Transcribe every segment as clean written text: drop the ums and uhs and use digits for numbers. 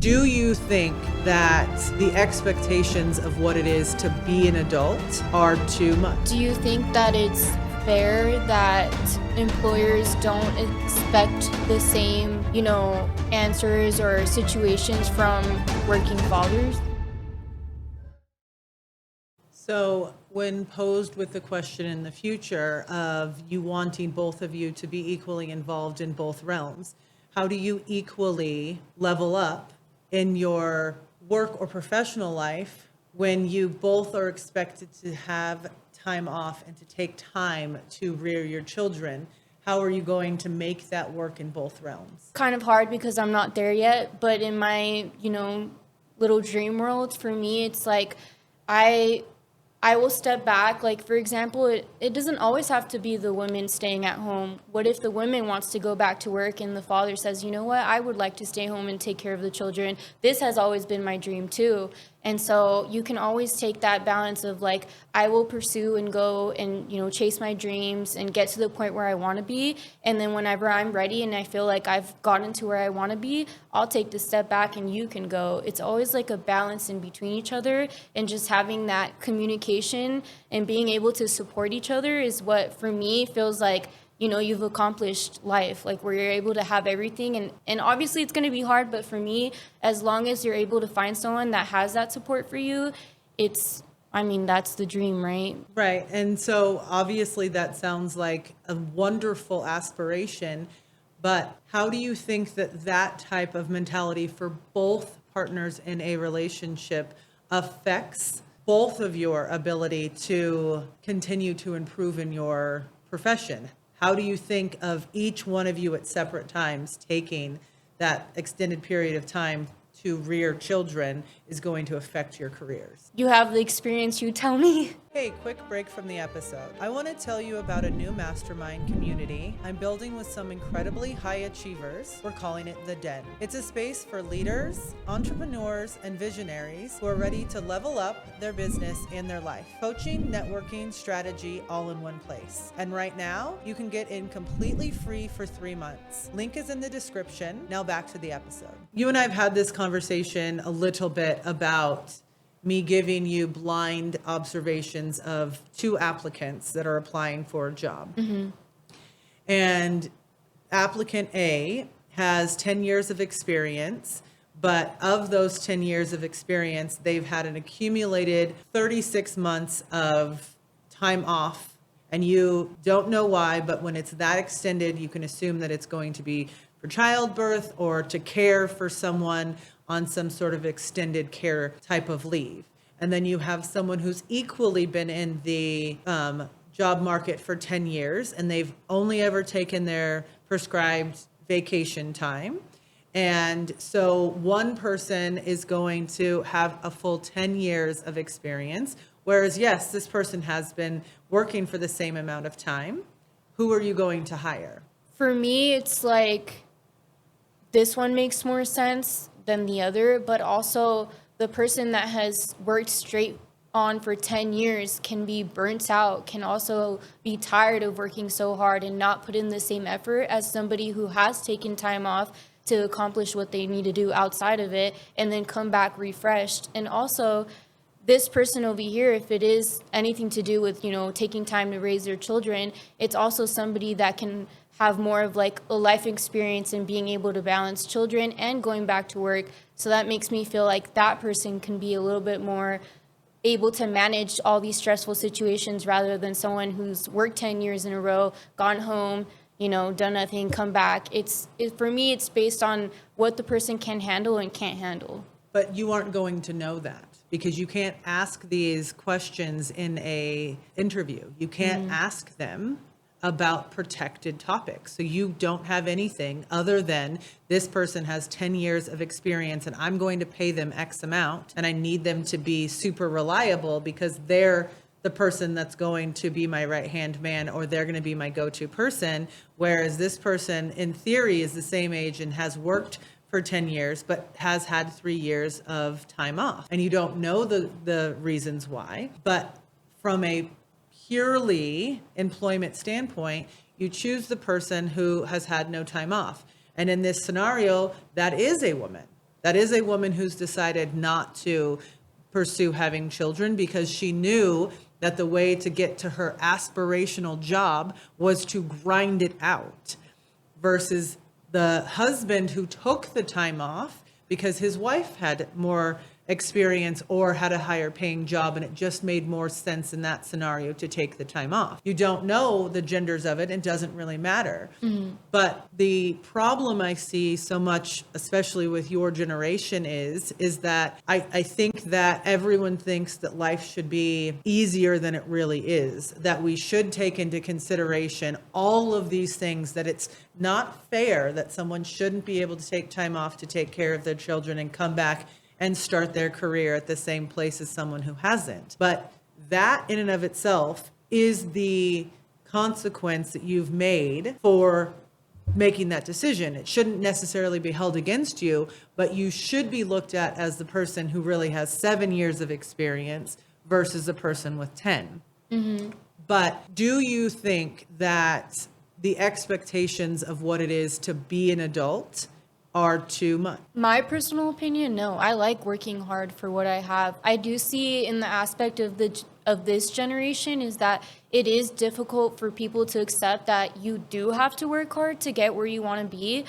Do you think that the expectations of what it is to be an adult are too much? Do you think that it's fair that employers don't expect the same, answers or situations from working fathers? So when posed with the question in the future of you wanting both of you to be equally involved in both realms, how do you equally level up in your work or professional life when you both are expected to have time off and to take time to rear your children? How are you going to make that work in both realms? Kind of hard because I'm not there yet, but in my, little dream world, for me, it's like I will step back. Like, for example, it doesn't always have to be the woman staying at home. What if the woman wants to go back to work and the father says, you know what, I would like to stay home and take care of the children. This has always been my dream too. And so you can always take that balance of like, I will pursue and go and, chase my dreams and get to the point where I want to be. And then whenever I'm ready and I feel like I've gotten to where I want to be, I'll take the step back and you can go. It's always like a balance in between each other, and just having that communication and being able to support each other is what for me feels like, you've accomplished life, like where you're able to have everything. And obviously it's going to be hard, but for me, as long as you're able to find someone that has that support for you, that's the dream, right? Right. And so obviously that sounds like a wonderful aspiration, but how do you think that type of mentality for both partners in a relationship affects both of your ability to continue to improve in your profession? How do you think of each one of you at separate times taking that extended period of time to rear children is going to affect your careers? You have the experience, you tell me. Hey, quick break from the episode. I want to tell you about a new mastermind community I'm building with some incredibly high achievers. We're calling it The Den. It's a space for leaders, entrepreneurs, and visionaries who are ready to level up their business and their life. Coaching, networking, strategy, all in one place. And right now, you can get in completely free for 3 months. Link is in the description. Now back to the episode. You and I have had this conversation a little bit about me giving you blind observations of 2 applicants that are applying for a job. Mm-hmm. And applicant A has 10 years of experience, but of those 10 years of experience, they've had an accumulated 36 months of time off. And you don't know why, but when it's that extended, you can assume that it's going to be for childbirth or to care for someone on some sort of extended care type of leave. And then you have someone who's equally been in the job market for 10 years, and they've only ever taken their prescribed vacation time. And so one person is going to have a full 10 years of experience, whereas, yes, this person has been working for the same amount of time. Who are you going to hire? For me, it's like this one makes more sense than the other, but also the person that has worked straight on for 10 years can be burnt out, can also be tired of working so hard and not put in the same effort as somebody who has taken time off to accomplish what they need to do outside of it and then come back refreshed. And also, this person over here, if it is anything to do with, taking time to raise their children, it's also somebody that can have more of like a life experience in being able to balance children and going back to work. So that makes me feel like that person can be a little bit more able to manage all these stressful situations rather than someone who's worked 10 years in a row, gone home, done nothing, come back. For me, it's based on what the person can handle and can't handle. But you aren't going to know that because you can't ask these questions in a interview. You can't ask them about protected topics. So you don't have anything other than this person has 10 years of experience and I'm going to pay them X amount and I need them to be super reliable because they're the person that's going to be my right-hand man or they're going to be my go-to person. Whereas this person in theory is the same age and has worked for 10 years, but has had 3 years of time off. And you don't know the reasons why, but from a purely employment standpoint, you choose the person who has had no time off. And in this scenario, that is a woman. That is a woman who's decided not to pursue having children because she knew that the way to get to her aspirational job was to grind it out, versus the husband who took the time off because his wife had more experience or had a higher paying job, and it just made more sense in that scenario to take the time off. You don't know the genders of it, it doesn't really matter. But the problem I see so much, especially with your generation, is that I think that everyone thinks that life should be easier than it really is, that we should take into consideration all of these things, that it's not fair that someone shouldn't be able to take time off to take care of their children and come back and start their career at the same place as someone who hasn't. But that in and of itself is the consequence that you've made for making that decision. It shouldn't necessarily be held against you, but you should be looked at as the person who really has 7 years of experience versus a person with 10. But do you think that the expectations of what it is to be an adult are too much? My personal opinion, no. I like working hard for what I have. I do see in the aspect of this generation is that it is difficult for people to accept that you do have to work hard to get where you want to be,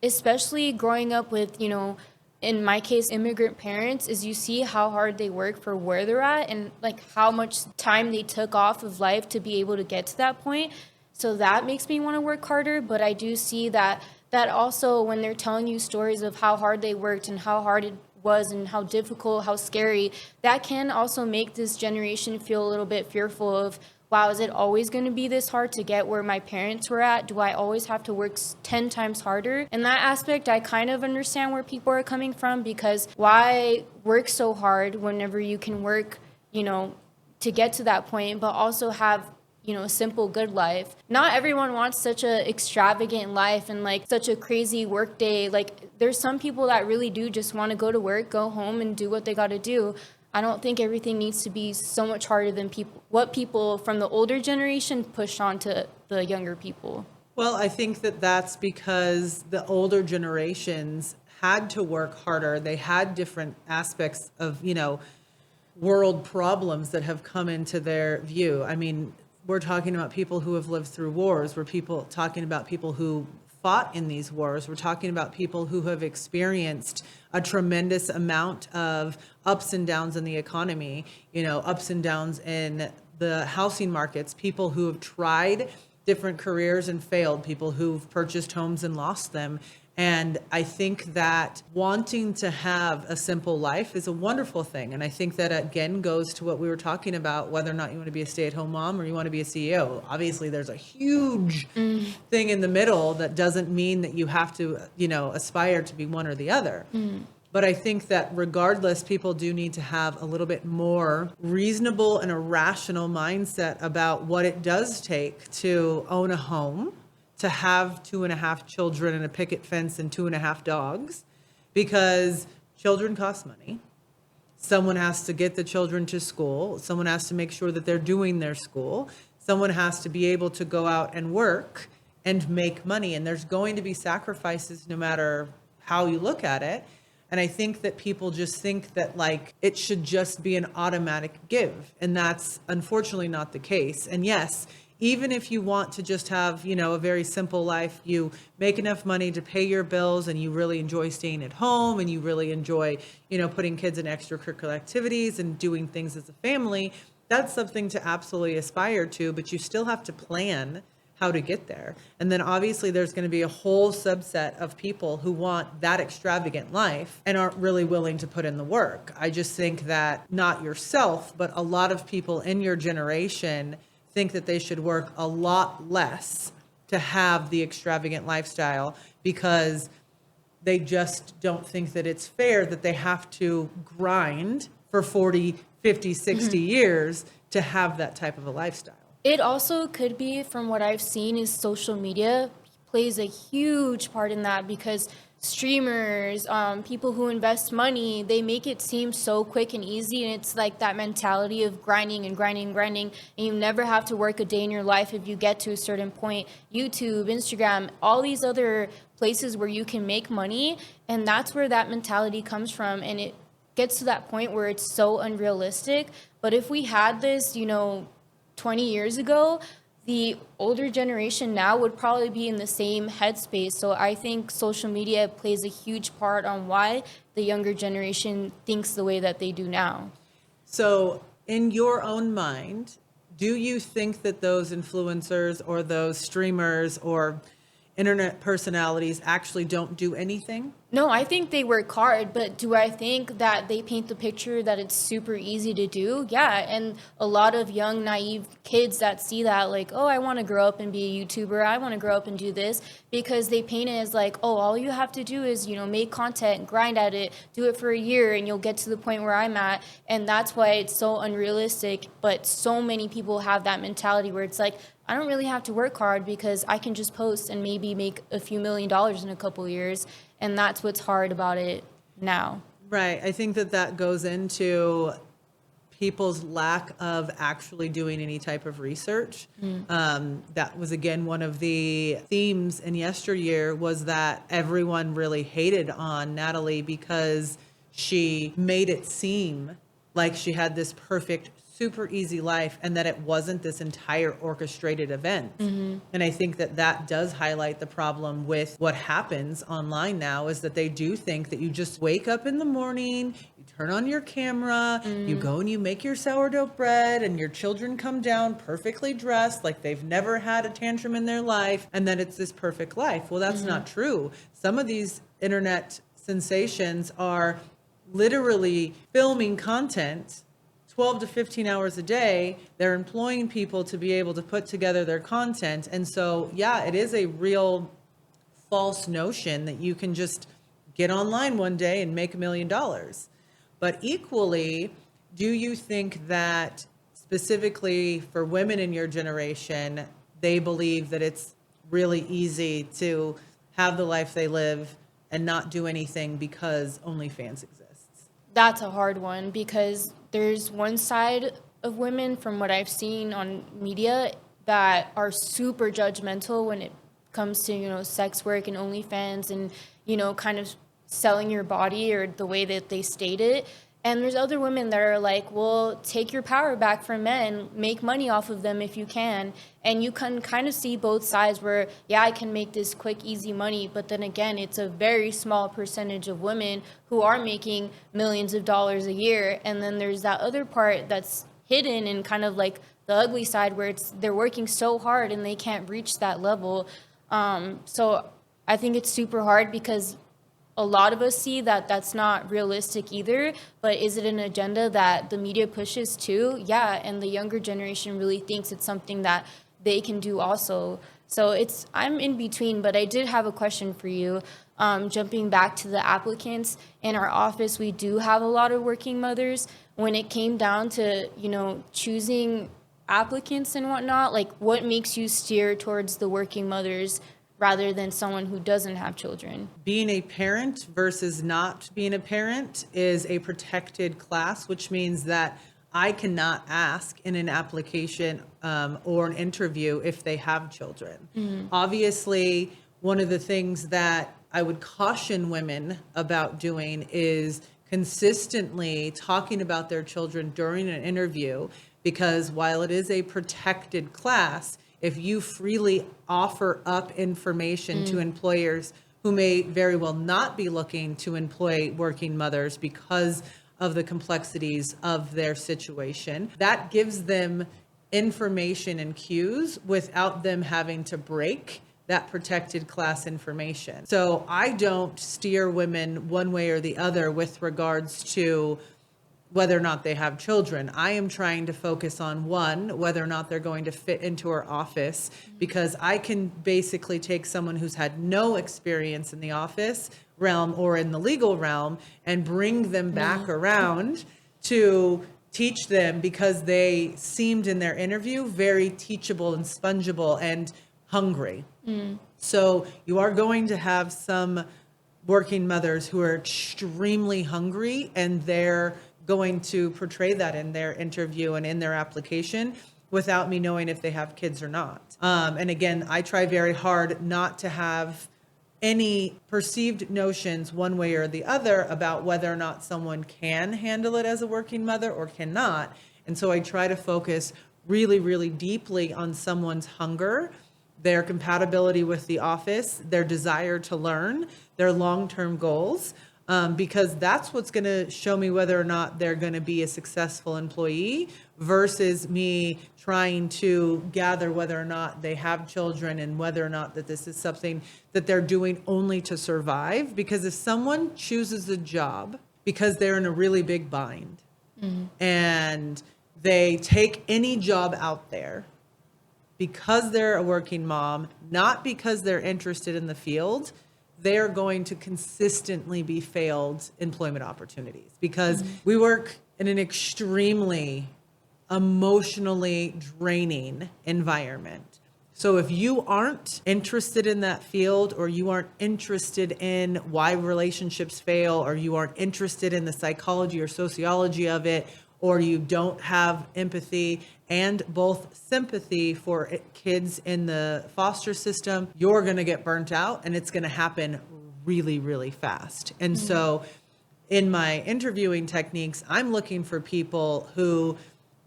especially growing up with, in my case, immigrant parents, is you see how hard they work for where they're at and like how much time they took off of life to be able to get to that point. So that makes me want to work harder. But I do see that also when they're telling you stories of how hard they worked and how hard it was and how difficult, how scary, that can also make this generation feel a little bit fearful of, wow, is it always going to be this hard to get where my parents were at? Do I always have to work 10 times harder? In that aspect, I kind of understand where people are coming from, because why work so hard whenever you can work, to get to that point, but also have a simple, good life. Not everyone wants such a extravagant life and like such a crazy work day. Like there's some people that really do just want to go to work, go home and do what they got to do. I don't think everything needs to be so much harder than what people from the older generation pushed on to the younger people. Well, I think that that's because the older generations had to work harder. They had different aspects of, world problems that have come into their view. I mean, we're talking about people who have lived through wars. We're talking about people who fought in these wars. We're talking about people who have experienced a tremendous amount of ups and downs in the economy, ups and downs in the housing markets, people who have tried different careers and failed, people who've purchased homes and lost them. And I think that wanting to have a simple life is a wonderful thing. And I think that, again, goes to what we were talking about, whether or not you want to be a stay-at-home mom or you want to be a CEO. Obviously, there's a huge thing in the middle that doesn't mean that you have to, aspire to be one or the other. But I think that regardless, people do need to have a little bit more reasonable and a rational mindset about what it does take to own a home, to have 2.5 children and a picket fence and 2.5 dogs, because children cost money. Someone has to get the children to school. Someone has to make sure that they're doing their school. Someone has to be able to go out and work and make money. And there's going to be sacrifices no matter how you look at it. And I think that people just think that it should just be an automatic give. And that's unfortunately not the case. And yes, even if you want to just have, a very simple life, you make enough money to pay your bills and you really enjoy staying at home and you really enjoy, putting kids in extracurricular activities and doing things as a family, that's something to absolutely aspire to, but you still have to plan how to get there. And then obviously there's going to be a whole subset of people who want that extravagant life and aren't really willing to put in the work. I just think that not yourself, but a lot of people in your generation think that they should work a lot less to have the extravagant lifestyle, because they just don't think that it's fair that they have to grind for 40, 50, 60 years to have that type of a lifestyle. It also could be, from what I've seen, is social media plays a huge part in that, because streamers, people who invest money, they make it seem so quick and easy. And it's like that mentality of grinding and grinding and grinding. And you never have to work a day in your life if you get to a certain point. YouTube, Instagram, all these other places where you can make money. And that's where that mentality comes from. And it gets to that point where it's so unrealistic. But if we had this, 20 years ago, the older generation now would probably be in the same headspace. So I think social media plays a huge part on why the younger generation thinks the way that they do now. So in your own mind, do you think that those influencers or those streamers or internet personalities actually don't do anything? No, I think they work hard, but do I think that they paint the picture that it's super easy to do? Yeah, and a lot of young, naive kids that see that, like, oh, I want to grow up and be a YouTuber, I want to grow up and do this, because they paint it as like, oh, all you have to do is, make content, grind at it, do it for a year, and you'll get to the point where I'm at, and that's why it's so unrealistic, but so many people have that mentality where it's like, I don't really have to work hard because I can just post and maybe make a few $1 million in a couple of years. And that's what's hard about it now. Right. I think that goes into people's lack of actually doing any type of research. That was, again, one of the themes in yesteryear was that everyone really hated on Natalie because she made it seem like she had this perfect, super easy life and that it wasn't this entire orchestrated event. And I think that does highlight the problem with what happens online now is that they do think that you just wake up in the morning, you turn on your camera, you go and you make your sourdough bread and your children come down perfectly dressed like they've never had a tantrum in their life and that it's this perfect life. Well, that's not true. Some of these internet sensations are literally filming content 12 to 15 hours a day. They're employing people to be able to put together their content. And so, yeah, it is a real false notion that you can just get online one day and make $1 million. But equally, do you think that specifically for women in your generation, they believe that it's really easy to have the life they live and not do anything because OnlyFans exists? That's a hard one because there's one side of women from what I've seen on media that are super judgmental when it comes to, sex work and OnlyFans and, kind of selling your body or the way that they state it. And there's other women that are like, well, take your power back from men, make money off of them if you can. And you can kind of see both sides where, yeah, I can make this quick, easy money. But then again, it's a very small percentage of women who are making millions of dollars a year. And then there's that other part that's hidden and kind of like the ugly side where they're working so hard and they can't reach that level. So I think it's super hard because a lot of us see that that's not realistic either, but is it an agenda that the media pushes too? Yeah, and the younger generation really thinks it's something that they can do also. So I'm in between, but I did have a question for you. Jumping back to the applicants, in our office, we do have a lot of working mothers. When it came down to, choosing applicants and whatnot, like what makes you steer towards the working mothers rather than someone who doesn't have children? Being a parent versus not being a parent is a protected class, which means that I cannot ask in an application or an interview if they have children. Obviously, one of the things that I would caution women about doing is consistently talking about their children during an interview, because while it is a protected class, if you freely offer up information to employers who may very well not be looking to employ working mothers because of the complexities of their situation, that gives them information and cues without them having to break that protected class information. So I don't steer women one way or the other with regards to whether or not they have children. I am trying to focus on one, whether or not they're going to fit into our office, because I can basically take someone who's had no experience in the office realm or in the legal realm and bring them back around to teach them, because they seemed in their interview very teachable and spongeable and hungry. So you are going to have some working mothers who are extremely hungry, and they're going to portray that in their interview and in their application without me knowing if they have kids or not. And again, I try very hard not to have any perceived notions one way or the other about whether or not someone can handle it as a working mother or cannot. And so I try to focus really, really deeply on someone's hunger, their compatibility with the office, their desire to learn, their long-term goals, because that's what's going to show me whether or not they're going to be a successful employee versus me trying to gather whether or not they have children and whether or not that this is something that they're doing only to survive. Because if someone chooses a job because they're in a really big bind and they take any job out there because they're a working mom, not because they're interested in the field, they're going to consistently be failed employment opportunities, because we work in an extremely emotionally draining environment. So if you aren't interested in that field, or you aren't interested in why relationships fail, or you aren't interested in the psychology or sociology of it, or you don't have empathy and both sympathy for kids in the foster system, you're going to get burnt out, and it's going to happen really, really fast. And so in my interviewing techniques, I'm looking for people who,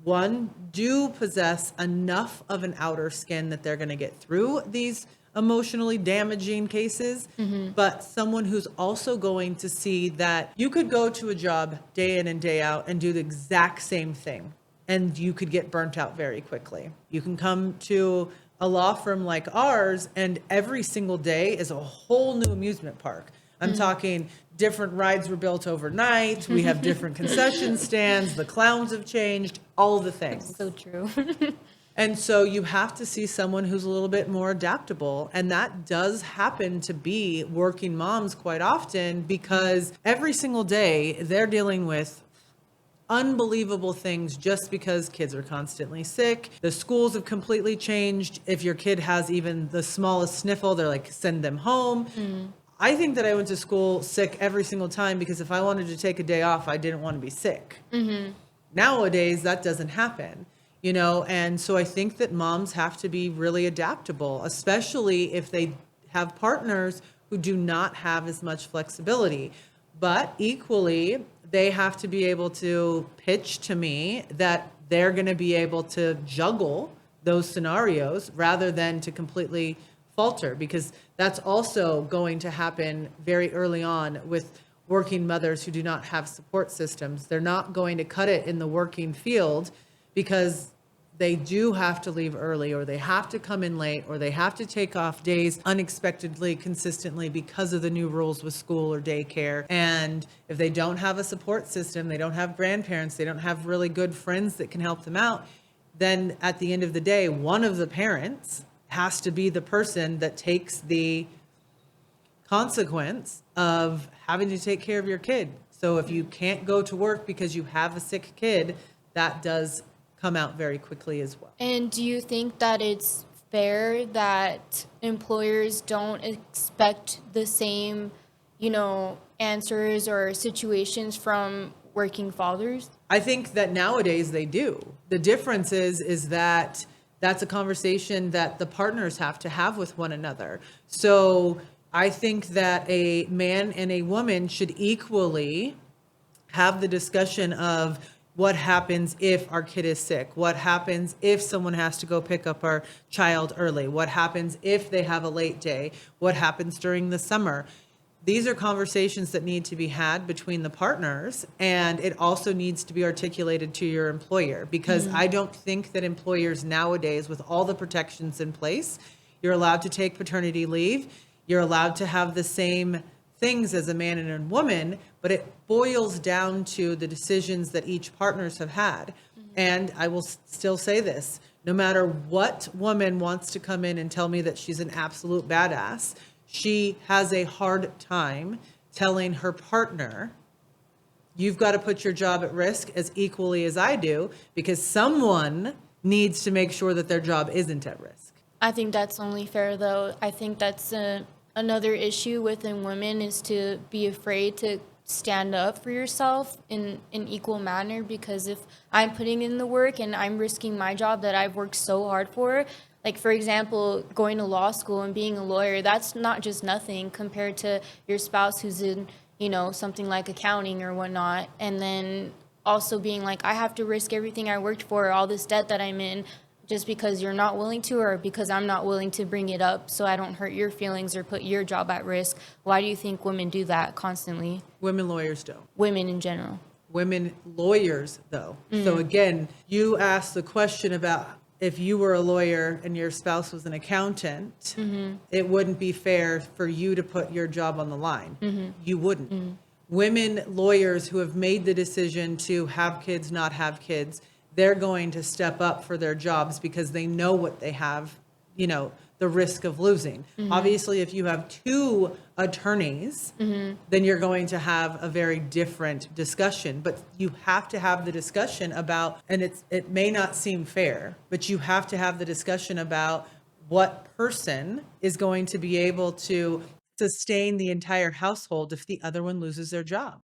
one, do possess enough of an outer skin that they're going to get through these emotionally damaging cases, but someone who's also going to see that you could go to a job day in and day out and do the exact same thing, and you could get burnt out very quickly. You can come to a law firm like ours, and every single day is a whole new amusement park. I'm talking different rides were built overnight. We have different concession stands. The clowns have changed, all the things. So true. And so you have to see someone who's a little bit more adaptable. And that does happen to be working moms quite often, because every single day they're dealing with unbelievable things just because kids are constantly sick. The schools have completely changed. If your kid has even the smallest sniffle, they're like, send them home. I think that I went to school sick every single time, because if I wanted to take a day off, I didn't want to be sick. Nowadays, that doesn't happen. You know, and so I think that moms have to be really adaptable, especially if they have partners who do not have as much flexibility. But equally, they have to be able to pitch to me that they're going to be able to juggle those scenarios rather than to completely falter, because that's also going to happen very early on with working mothers who do not have support systems. They're not going to cut it in the working field, because they do have to leave early, or they have to come in late, or they have to take off days unexpectedly, consistently, because of the new rules with school or daycare. And if they don't have a support system, they don't have grandparents, they don't have really good friends that can help them out, then at the end of the day, one of the parents has to be the person that takes the consequence of having to take care of your kid. So if you can't go to work because you have a sick kid, that does come out very quickly as well. And do you think that it's fair that employers don't expect the same, answers or situations from working fathers? I think that nowadays they do. The difference is that that's a conversation that the partners have to have with one another. So I think that a man and a woman should equally have the discussion of, what happens if our kid is sick? What happens if someone has to go pick up our child early? What happens if they have a late day? What happens during the summer? These are conversations that need to be had between the partners, and it also needs to be articulated to your employer, because I don't think that employers nowadays, with all the protections in place, you're allowed to take paternity leave, you're allowed to have the same things as a man and a woman, but it boils down to the decisions that each partners have had. And I will still say this, no matter what woman wants to come in and tell me that she's an absolute badass, she has a hard time telling her partner, you've got to put your job at risk as equally as I do, because someone needs to make sure that their job isn't at risk. I think that's only fair, though. I think that's another issue within women is to be afraid to stand up for yourself in an equal manner, because if I'm putting in the work and I'm risking my job that I've worked so hard for, like for example, going to law school and being a lawyer, that's not just nothing compared to your spouse who's in, something like accounting or whatnot. And then also being like, I have to risk everything I worked for, all this debt that I'm in, just because you're not willing to, or because I'm not willing to bring it up so I don't hurt your feelings or put your job at risk. Why do you think women do that constantly? Women lawyers don't. Women in general. Women lawyers, though. So again, you asked the question about if you were a lawyer and your spouse was an accountant, it wouldn't be fair for you to put your job on the line. You wouldn't. Women lawyers who have made the decision to have kids, not have kids, they're going to step up for their jobs because they know what they have, the risk of losing. Obviously, if you have two attorneys, then you're going to have a very different discussion. But you have to have the discussion about, and it may not seem fair, but you have to have the discussion about what person is going to be able to sustain the entire household if the other one loses their job.